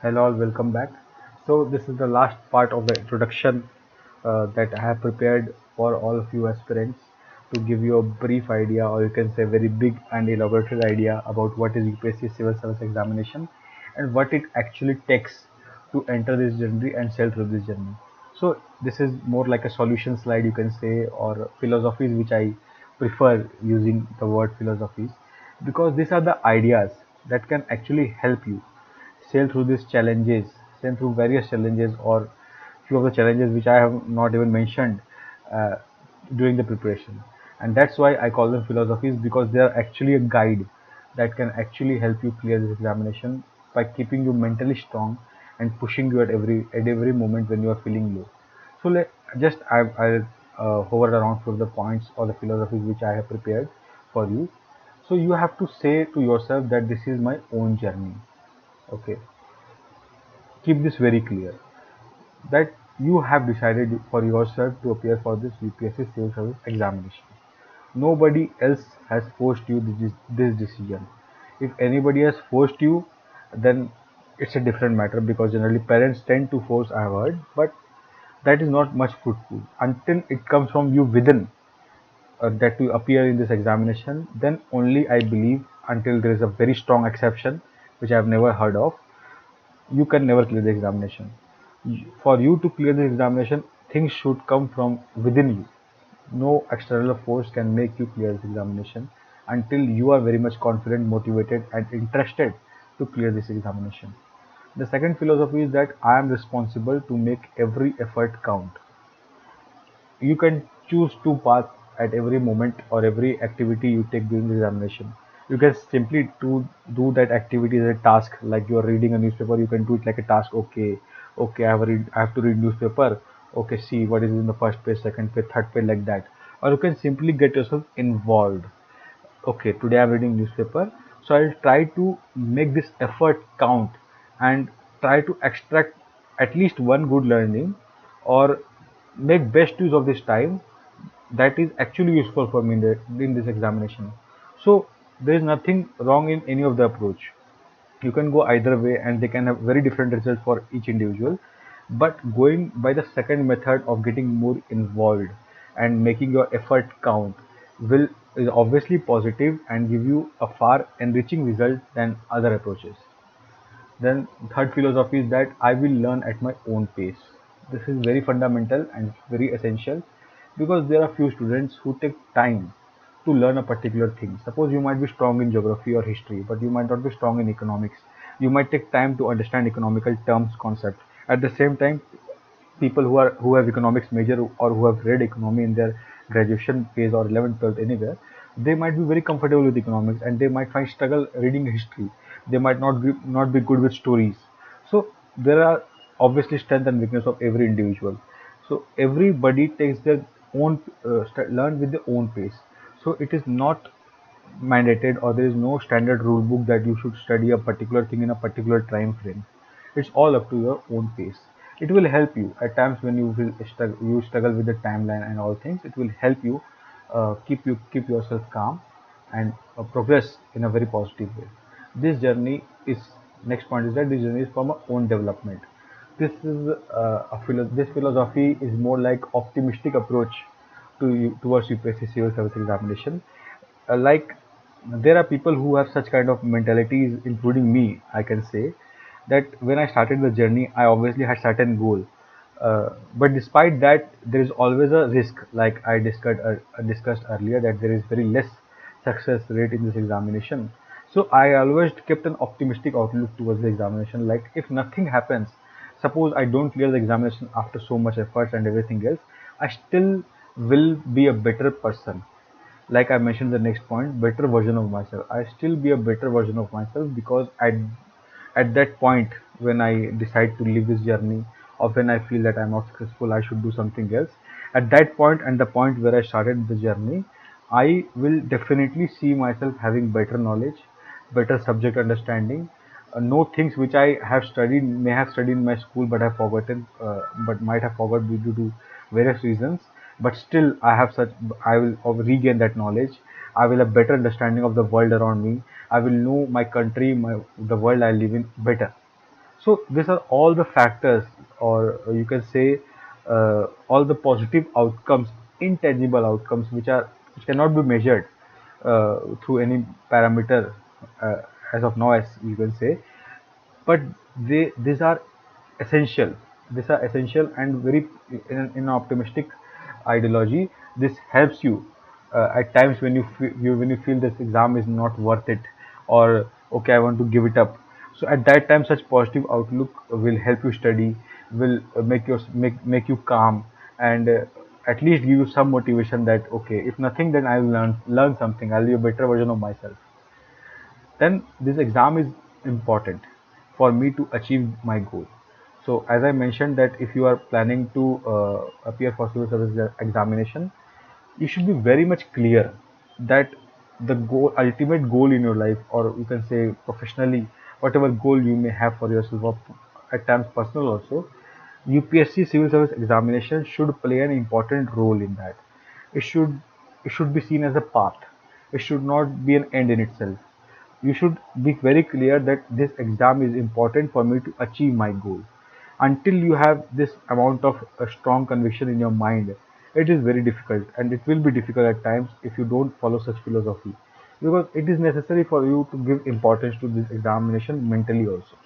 Hello all, welcome back. So this is the last part of the introduction that I have prepared for all of you aspirants to give you a brief idea, or you can say very big and elaborated idea about what is UPSC Civil Service Examination and what it actually takes to enter this journey and sail through this journey. So this is more like a solution slide, you can say, or philosophies, which I prefer using the word philosophies, because these are the ideas that can actually help you sail through these challenges, sail through various challenges, or few of the challenges which I have not even mentioned uh, during the preparation. And that's why I call them philosophies, because they are actually a guide that can actually help you clear this examination by keeping you mentally strong and pushing you at every moment when you are feeling low. So I'll hover around for the points or the philosophies which I have prepared for you. So you have to say to yourself that this is my own journey. Okay, keep this very clear that you have decided for yourself to appear for this UPSC Civil Service examination. Nobody else has forced you this decision. If anybody has forced you, then it's a different matter, because generally parents tend to force, I have heard, but that is not much fruitful until it comes from you within, that to appear in this examination. Then only I believe, until there is a very strong exception which I have never heard of, you can never clear the examination. For you to clear the examination, things should come from within you. No external force can make you clear this examination until you are very much confident, motivated, and interested to clear this examination. The second philosophy is that I am responsible to make every effort count. You can choose two paths at every moment or every activity you take during the examination. You can simply do that activity as a task, like you are reading a newspaper. You can do it like a task. Okay, I have to read newspaper. Okay, see what is in the first page, second page, third page, like that. Or you can simply get yourself involved. Okay, today I'm reading newspaper, so I'll try to make this effort count and try to extract at least one good learning, or make best use of this time that is actually useful for me in this examination. So there is nothing wrong in any of the approach. You can go either way and they can have very different results for each individual, but going by the second method of getting more involved and making your effort count will is obviously positive and give you a far enriching result than other approaches. Then third philosophy is that I will learn at my own pace. This is very fundamental and very essential, because there are few students who take time to learn a particular thing. Suppose you might be strong in geography or history, but you might not be strong in economics. You might take time to understand economical terms, concepts. At the same time, people who have economics major or who have read economy in their graduation phase or 11th 12th anywhere, they might be very comfortable with economics and they might find struggle reading history. They might not be good with stories. So there are obviously strength and weakness of every individual. So everybody takes their own learn with their own pace. So it is not mandated, or there is no standard rule book that you should study a particular thing in a particular time frame. It's all up to your own pace. It will help you at times when you struggle with the timeline and all things. It will help you keep yourself calm and progress in a very positive way. This journey is Next point is that this journey is from our own development. This philosophy is more like optimistic approach towards UPSC civil service examination. Like, there are people who have such kind of mentalities, including me. I can say that when I started the journey, I obviously had certain goal, but despite that, there is always a risk. Like I discussed earlier, that there is very less success rate in this examination. So I always kept an optimistic outlook towards the examination. Like, if nothing happens, suppose I don't clear the examination after so much efforts and everything else, I still will be a better person. Like I mentioned, the next point, better version of myself. I still be a better version of myself, because at that point when I decide to leave this journey, or when I feel that I'm not successful, I should do something else. At that point, and the point where I started the journey, I will definitely see myself having better knowledge, better subject understanding. Know things which I have studied, may have studied in my school, but have forgotten, but might have forgot due to various reasons. But still, I will regain that knowledge. I will have better understanding of the world around me. I will know my country, the world I live in better. So these are all the factors, or you can say all the positive outcomes, intangible outcomes, which cannot be measured through any parameter uh, as of now, as you can say. But these are essential. These are essential and very in an optimistic ideology. This helps you at times when when you feel this exam is not worth it, or okay, I want to give it up. So at that time, such positive outlook will help you study, will make you calm, and at least give you some motivation that okay, if nothing, then I will learn something. I'll be a better version of myself. Then this exam is important for me to achieve my goal. So as I mentioned that if you are planning to appear for civil service examination, you should be very much clear that the ultimate goal in your life, or you can say professionally, whatever goal you may have for yourself, or at times personal also, UPSC civil service examination should play an important role in that. It should it should be seen as a path. It should not be an end in itself. You should be very clear that this exam is important for me to achieve my goal. Until you have this amount of a strong conviction in your mind, it is very difficult, and it will be difficult at times if you don't follow such philosophy, because it is necessary for you to give importance to this examination mentally also.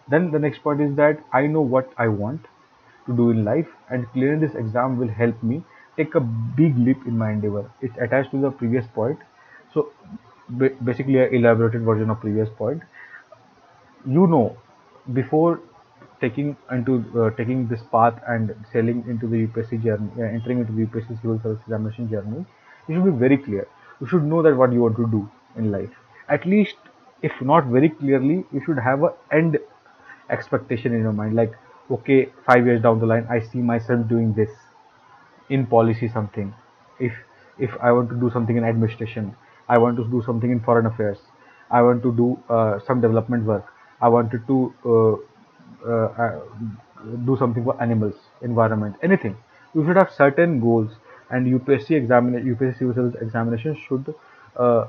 Then the next point is that I know what I want to do in life, and clearing this exam will help me take a big leap in my endeavor. It's attached to the previous point. So basically, a elaborated version of previous point. You know, before taking this path and sailing into the UPSC journey, entering into the UPSC civil service examination journey, you should be very clear. You should know that what you want to do in life. At least, if not very clearly, you should have a end expectation in your mind. Like, okay, 5 years down the line, I see myself doing this in policy something. If I want to do something in administration, I want to do something in foreign affairs, I want to do some development work, I wanted to uh, uh, do something for animals, environment, anything. You should have certain goals, and UPSC civil service examination should uh,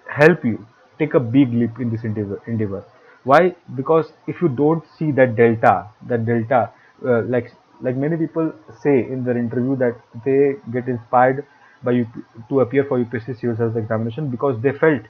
help you take a big leap in this endeavor. Why? Because if you don't see that delta, like many people say in their interview that they get inspired by to appear for UPSC civil service examination because they felt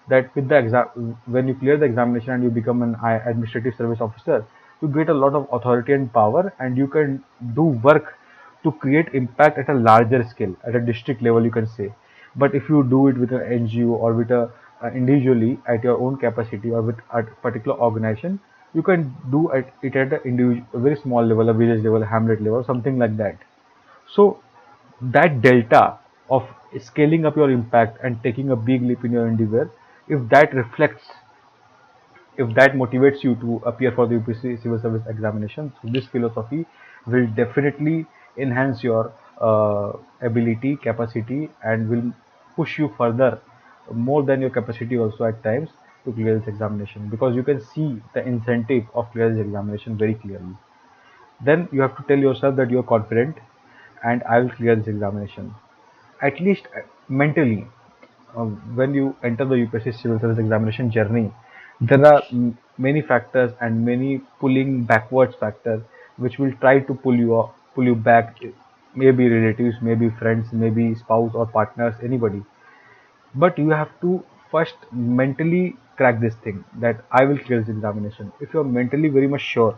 that with the exam, when you clear the examination and you become an administrative service officer, you get a lot of authority and power, and you can do work to create impact at a larger scale, at a district level, you can say. But if you do it with an NGO, or with a individually at your own capacity, or with a particular organization, you can do it at a very small level, a village level, a hamlet level, something like that. So that delta of scaling up your impact and taking a big leap in your endeavor, if that reflects, if that motivates you to appear for the UPSC civil service examination, so this philosophy will definitely enhance your ability, capacity, and will push you further, more than your capacity also at times, to clear this examination, because you can see the incentive of clear this examination very clearly. Then you have to tell yourself that you are confident, and I will clear this examination. At least mentally, when you enter the UPSC civil service examination journey, there are many factors and many pulling backwards factors which will try to pull you back. Maybe relatives, maybe friends, maybe spouse or partners, anybody. But you have to first mentally crack this thing that I will clear this examination. If you are mentally very much sure,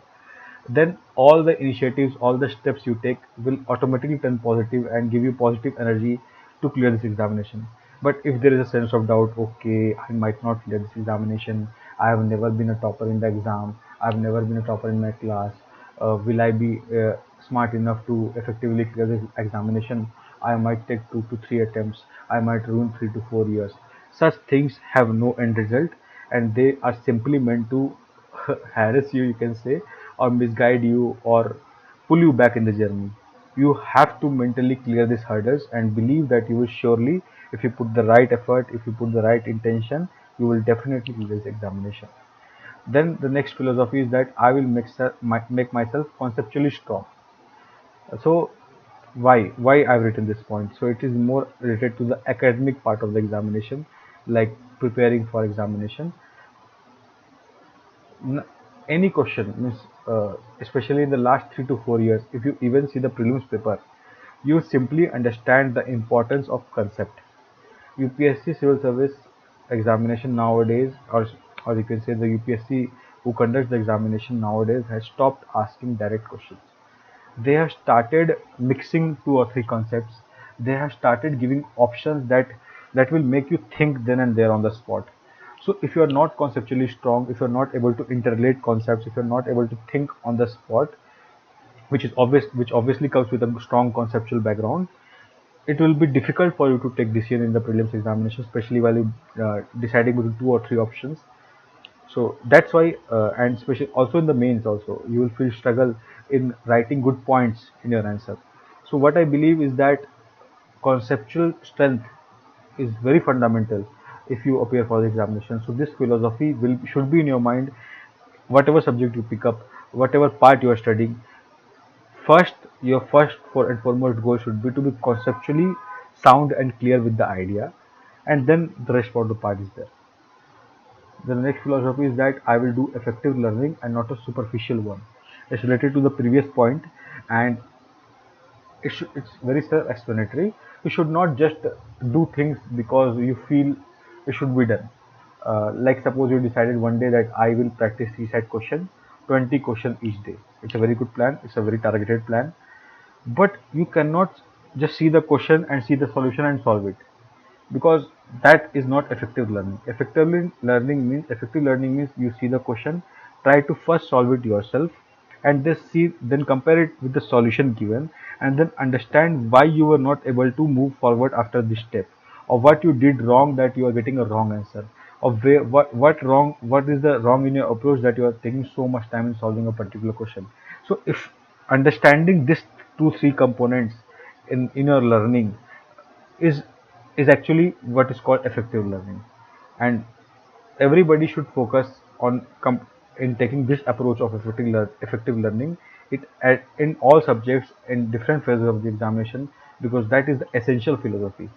then all the initiatives, all the steps you take will automatically turn positive and give you positive energy to clear this examination. But if there is a sense of doubt, okay, I might not clear this examination, I have never been a topper in the exam, I've never been a topper in my class, will I be smart enough to effectively clear this examination? I might take 2 to 3 attempts, I might ruin 3 to 4 years. Such things have no end result, and they are simply meant to harass you, you can say, or misguide you, or pull you back in the journey. You have to mentally clear these hurdles and believe that you will surely, if you put the right effort, if you put the right intention, you will definitely clear this examination. Then the next philosophy is that I will make myself conceptually strong. So why I've written this point? So it is more related to the academic part of the examination, like preparing for examination. any question means especially in the last 3 to 4 years, if you even see the prelims paper, you simply understand the importance of concept. UPSC civil service examination nowadays, or you can say the UPSC who conducts the examination nowadays has stopped asking direct questions. They have started mixing two or three concepts. They have started giving options that will make you think then and there on the spot. So if you are not conceptually strong, if you are not able to interrelate concepts, if you are not able to think on the spot, which obviously comes with a strong conceptual background, it will be difficult for you to take decision in the prelims examination, especially while you deciding between two or three options. So that's why, and especially also in the mains, also you will feel struggle in writing good points in your answer. So what I believe is that conceptual strength is very fundamental if you appear for the examination. So this philosophy will should be in your mind, whatever subject you pick up, whatever part you are studying. First, your first for and foremost goal should be to be conceptually sound and clear with the idea, and then the rest of the part is there. The next philosophy is that I will do effective learning and not a superficial one. It's related to the previous point, and it's very self-explanatory. You should not just do things because you feel it should be done. Like suppose you decided one day that I will practice CSAT question, 20 question each day. It's a very good plan. It's a very targeted plan, but you cannot just see the question and see the solution and solve it, because that is not effective learning. Effective learning means you see the question, try to first solve it yourself, and then compare it with the solution given, and then understand why you were not able to move forward after this step, or what you did wrong that you are getting a wrong answer, or what is the wrong in your approach that you are taking so much time in solving a particular question. So if understanding this two three components in your learning is is actually what is called effective learning, and everybody should focus on in taking this approach of effective learning in all subjects in different phases of the examination, because that is the essential philosophy.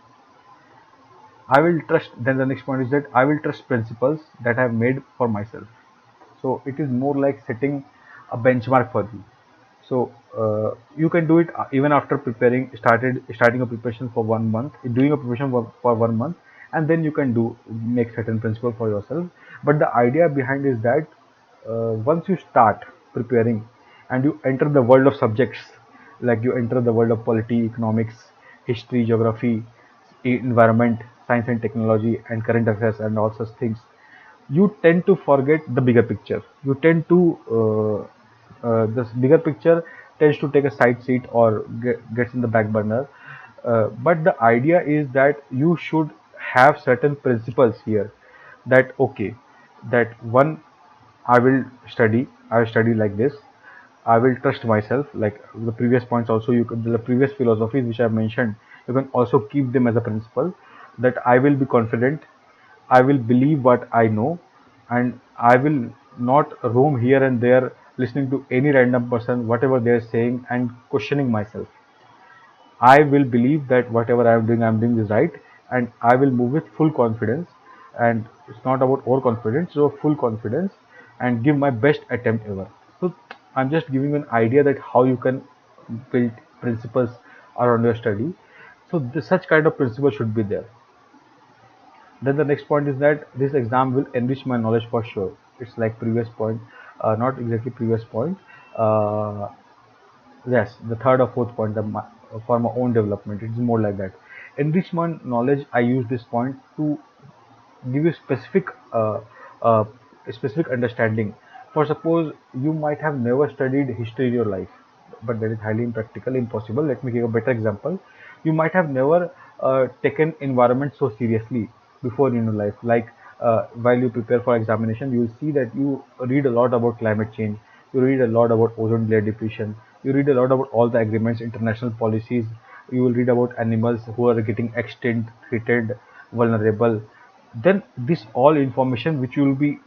I will trust. Then the next point is that I will trust principles that I have made for myself. So it is more like setting a benchmark for you. So you can do it even after starting a preparation for 1 month, doing a preparation for 1 month, and then you can do make certain principle for yourself. But the idea behind is that once you start preparing and you enter the world of subjects, like you enter the world of polity, economics, history, geography, environment, science and technology, and current affairs, and all such things, you tend to forget the bigger picture. You tend to this bigger picture tends to take a side seat or gets in the back burner. But the idea is that you should have certain principles here. That okay, that one, I will study like this. I will trust myself. Like the previous points, also the previous philosophies which I mentioned, you can also keep them as a principle. That I will be confident, I will believe what I know, and I will not roam here and there listening to any random person, whatever they are saying, and questioning myself. I will believe that whatever I am doing is right, and I will move with full confidence. And it's not about overconfidence, so full confidence, and give my best attempt ever. So I'm just giving you an idea that how you can build principles around your study. So such kind of principle should be there. Then the next point is that this exam will enrich my knowledge for sure. It's like previous point, not exactly previous point. Uh, yes, the third or fourth point, for my own development. It's more like that. Enrichment knowledge. I use this point to give you uh, specific understanding. For suppose you might have never studied history in your life, but that is highly impractical, impossible. Let me give a better example. You might have never taken environment so seriously before in your life. Like while you prepare for examination, you will see that you read a lot about climate change. You read a lot about ozone layer depletion. You read a lot about all the agreements, international policies. You will read about animals who are getting extinct, threatened, vulnerable. Then this all information which you will be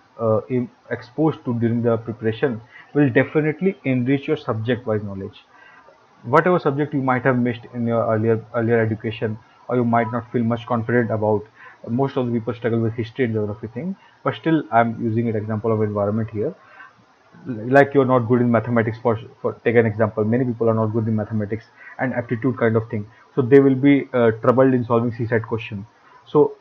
exposed to during the preparation will definitely enrich your subject wise knowledge. Whatever subject you might have missed in your earlier education, or you might not feel much confident about, most of the people struggle with history and geography thing, but still I'm using an example of environment here. like you're not good in mathematics, for take an example, many people are not good in mathematics and aptitude kind of thing, so they will be troubled in solving seaside question. So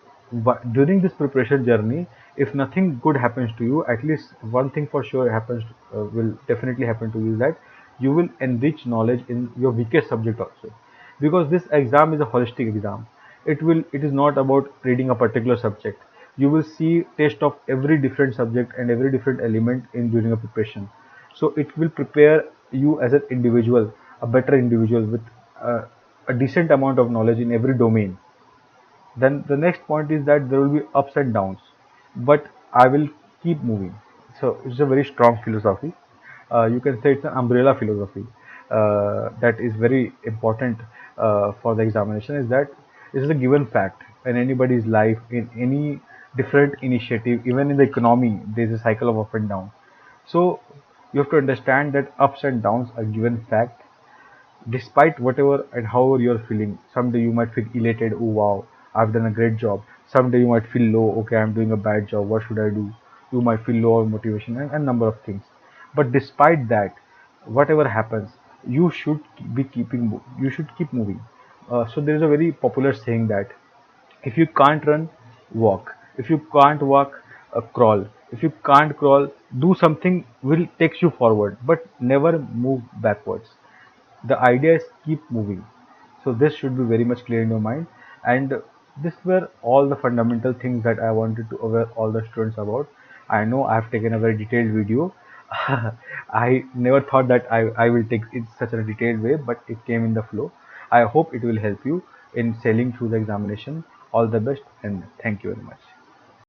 during this preparation journey, if nothing good happens to you, at least one thing for sure happens, will definitely happen to you, that you will enrich knowledge in your weakest subject also, because this exam is a holistic exam. It is not about reading a particular subject. You will see taste of every different subject and every different element in during a preparation. So it will prepare you as an individual, a better individual with a decent amount of knowledge in every domain. Then the next point is that there will be ups and downs, but I will keep moving. So it's a very strong philosophy. You can say it's an umbrella philosophy that is very important for the examination. Is that this is a given fact in anybody's life, in any different initiative, even in the economy, there is a cycle of up and down. So you have to understand that ups and downs are given fact, despite whatever and however you're feeling. Someday you might feel elated, oh wow, I've done a great job. Someday you might feel low, okay, I'm doing a bad job, what should I do? You might feel low on motivation and number of things. But despite that, whatever happens, you should you should keep moving. So there is a very popular saying that if you can't run, walk. If you can't walk, crawl. If you can't crawl, do something will takes you forward, but never move backwards. The idea is keep moving. So this should be very much clear in your mind. And this were all the fundamental things that I wanted to aware all the students about. I know I have taken a very detailed video. I never thought that I will take it such a detailed way, but it came in the flow. I hope it will help you in sailing through the examination. All the best and thank you very much.